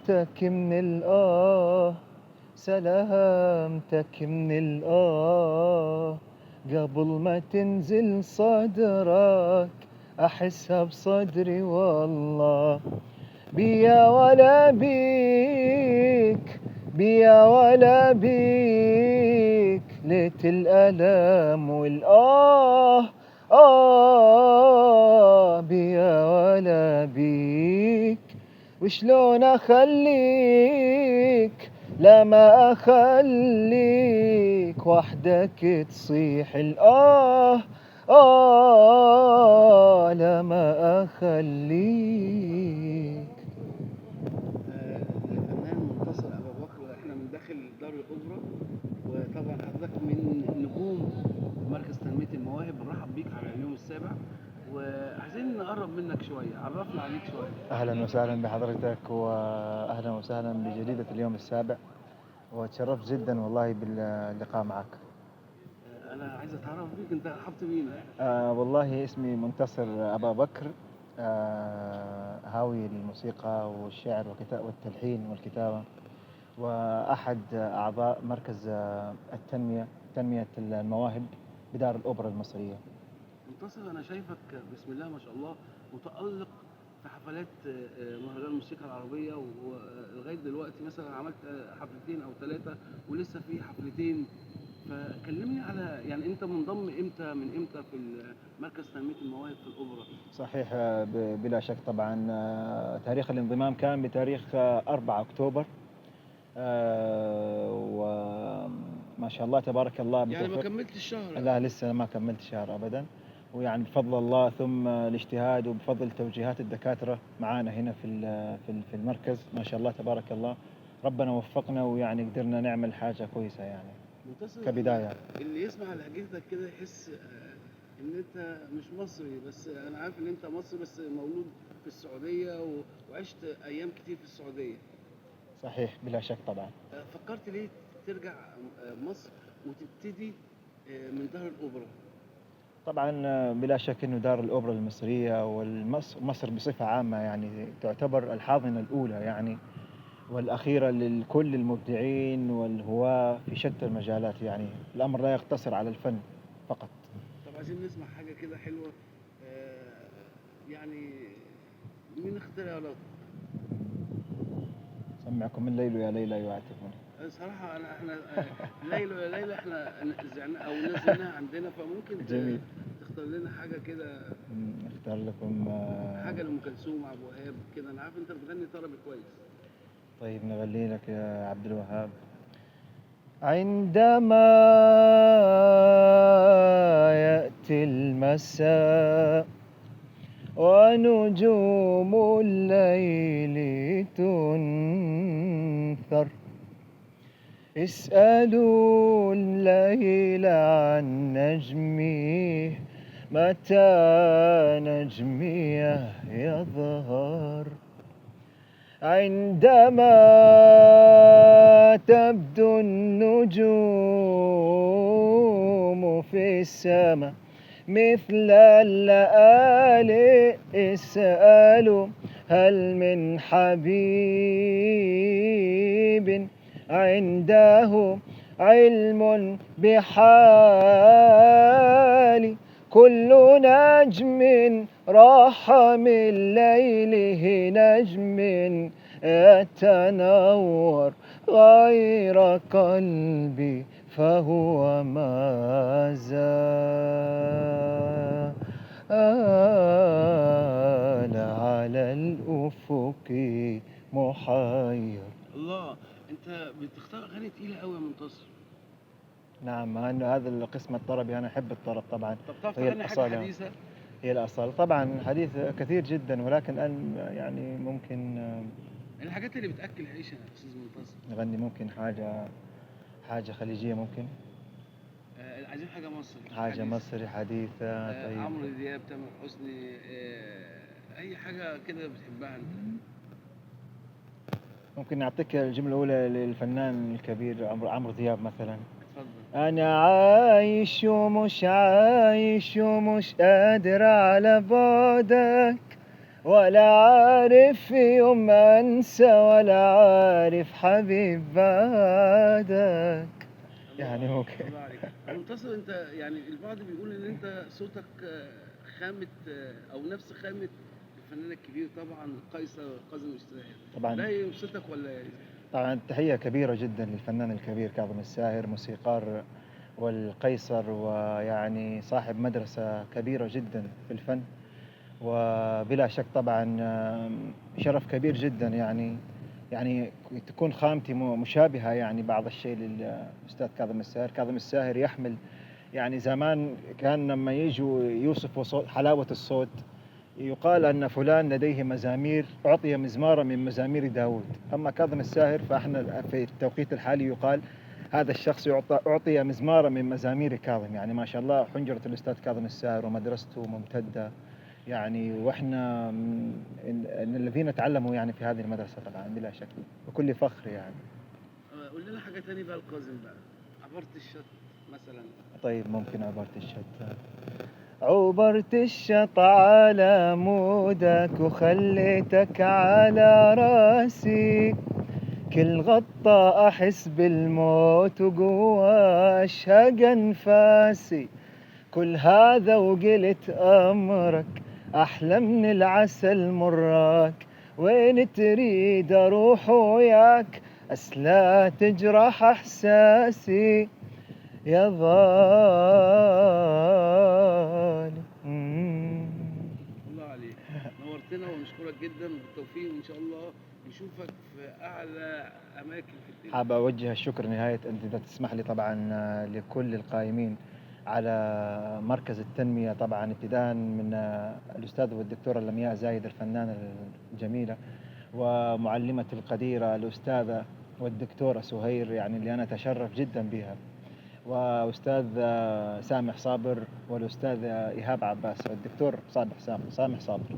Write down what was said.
سلامتك من سلامتك من قبل ما تنزل صدرك أحسها بصدري والله. بيا ولا بيك، بيا ولا بيك، ليت الألم بيا ولا بيك. وشلون أخليك لا ما أخليك وحدك تصيح لا ما أخليك. الفنان منتصر أبو بكر، احنا من داخل دار الأوبرا، وطبعا حضرتك من نجوم مركز تنمية المواهب. بنرحب بيك على اليوم السابع، وعايزين نقرب منك شوية، عرفنا عليك شوية. أهلا وسهلا بحضرتك، وأهلا وسهلا بجريدة اليوم السابع، وتشرفت جدا والله باللقاء معك. أنا عايز أتعرف بيك، أنت حط مين؟ والله اسمي منتصر أبا بكر، هاوي الموسيقى والشعر والتلحين والكتابة، وأحد أعضاء مركز تنمية المواهب بدار الأوبرا المصرية. منتصر، أنا شايفك بسم الله ما شاء الله متألق في حفلات مهرجان الموسيقى العربية، ولغاية دلوقتي مثلا عملت حفلتين أو ثلاثة، ولسه في حفلتين. فكلمني على يعني أنت منضم إمتى، من إمتى في مركز تنمية المواهب في الأوبرا؟ صحيح، بلا شك طبعا. تاريخ الانضمام كان بتاريخ 4 أكتوبر، وما شاء الله تبارك الله يعني ما كملتش الشهر؟ لا لسه ما كملت شهر أبدا، ويعني بفضل الله ثم الاجتهاد وبفضل توجيهات الدكاترة معانا هنا في المركز، ما شاء الله تبارك الله ربنا وفقنا، ويعني قدرنا نعمل حاجة كويسة يعني منتصر، كبداية. اللي يسمع لهجتك كده يحس ان انت مش مصري، بس انا عارف ان انت مصري بس مولود في السعودية وعشت ايام كتير في السعودية. صحيح بلا شك طبعا. فكرت ليه ترجع مصر وتبتدي من دار الأوبرا؟ طبعا بلا شك انه دار الاوبرا المصريه ومصر بصفه عامه يعني تعتبر الحاضنه الاولى يعني والاخيره لكل المبدعين والهواة في شتى المجالات، يعني الامر لا يقتصر على الفن فقط. طب عايزين نسمع حاجة كده حلوة، يعني من اختيارات. سمعكم من ليل يا ليلى يعاتبني. صراحة احنا ليلى يا ليلى احنا زعنا او نزلناها عندنا، فممكن جميل. تختار لنا حاجة كده، اختار لكم حاجة لأم كلثوم، عبد الوهاب كده. أنا عارف أنت بتغني طربي كويس. طيب نغني لك يا عبد الوهاب. عندما يأتي المساء ونجوم الليل تنثر، اسألوا الليل عن نجمه متى نجميه يظهر. عندما تبدو النجوم في السماء مثل اللآلئ، اسألوا هل من حبيب عنده علم بحالي. كل نجم راح من ليله نجم يتنور غير قلبي فهو ما زال على الأفق محير. الله، أنت بتختار أغاني تقيلة قوي يا منتصر. نعم، مع أنه هذا القسم الطربي أنا أحب الطرب طبعا. طب تعرف هي تغني حاجة الأصالة، حديثة؟ هي الأصالة طبعا. الحديث كثير جدا، ولكن الآن يعني ممكن الحاجات اللي بتأكل عيش يا أستاذ منتصر. نغني ممكن حاجة خليجية ممكن. عايزين حاجة مصري حاجة حديث. مصري حديثة. طيب عمرو دياب، تامر حسني، أي حاجة كده بتحبها أنت. ممكن نعطيك الجملة الأولى للفنان الكبير عمرو دياب مثلا. اتفضل. أنا عايش ومش عايش ومش قادر على بعدك، ولا عارف في يوم أنسى ولا عارف حبيب بعدك. الله يعني عليك، ممكن. الله عليك. منتصر، أنت يعني البعض بيقول إن أنت صوتك خامة أو نفس خامة الفنان الكبير طبعًا قيصر كاظم الساهر، طبعًا ده يبسطك والّا طبعًا تحية كبيرة جدًا للفنان الكبير كاظم الساهر، موسيقار والقيصر، ويعني صاحب مدرسة كبيرة جدًا في الفن. وبلا شك طبعًا شرف كبير جدًا يعني تكون خامتي مشابهة يعني بعض الشيء للأستاذ كاظم الساهر. كاظم الساهر يحمل يعني زمان كان لمّا ييجوا يوصفوا حلاوة الصوت، يُقال أن فلان لديه مزامير أُعطي مزمارًا من مزامير داوود. أما كاظم الساهر فإحنا في التوقيت الحالي يُقال هذا الشخص أُعطي مزمارًا من مزامير كاظم. يعني ما شاء الله حنجرة الأستاذ كاظم الساهر ومدرسته ممتدة يعني، وإحنا من الذين تعلموا يعني في هذه المدرسة طبعًا بلا شك، بكل فخر يعني. قُل لنا حاجة تاني بقى لكاظم بقى، عبارة الشط مثلًا. طيب ممكن عبرت الشط. عبرت الشط على مودك وخليتك على راسي، كل غطى أحس بالموت وجوا أشهق أنفاسي، كل هذا وقلت أمرك أحلى من العسل مراك، وين تريد أروح وياك أسلا تجرح إحساسي يا ظالم. الله عليك، نورتنا ونشكرك جدًا وبالتوفيق، وإن شاء الله نشوفك في أعلى أماكن في الدنيا. حابب أوجه الشكر نهاية أنت إذا تسمح لي طبعًا لكل القائمين على مركز التنمية طبعًا، ابتداءً من الأستاذ والدكتورة لمياء زايد الفنانة الجميلة، ومعلمتي القديرة الأستاذة والدكتورة سهير يعني اللي أنا أتشرف جدًا بها، وأستاذ سامح صابر، والأستاذ إيهاب عباس، والدكتور سامح صابر.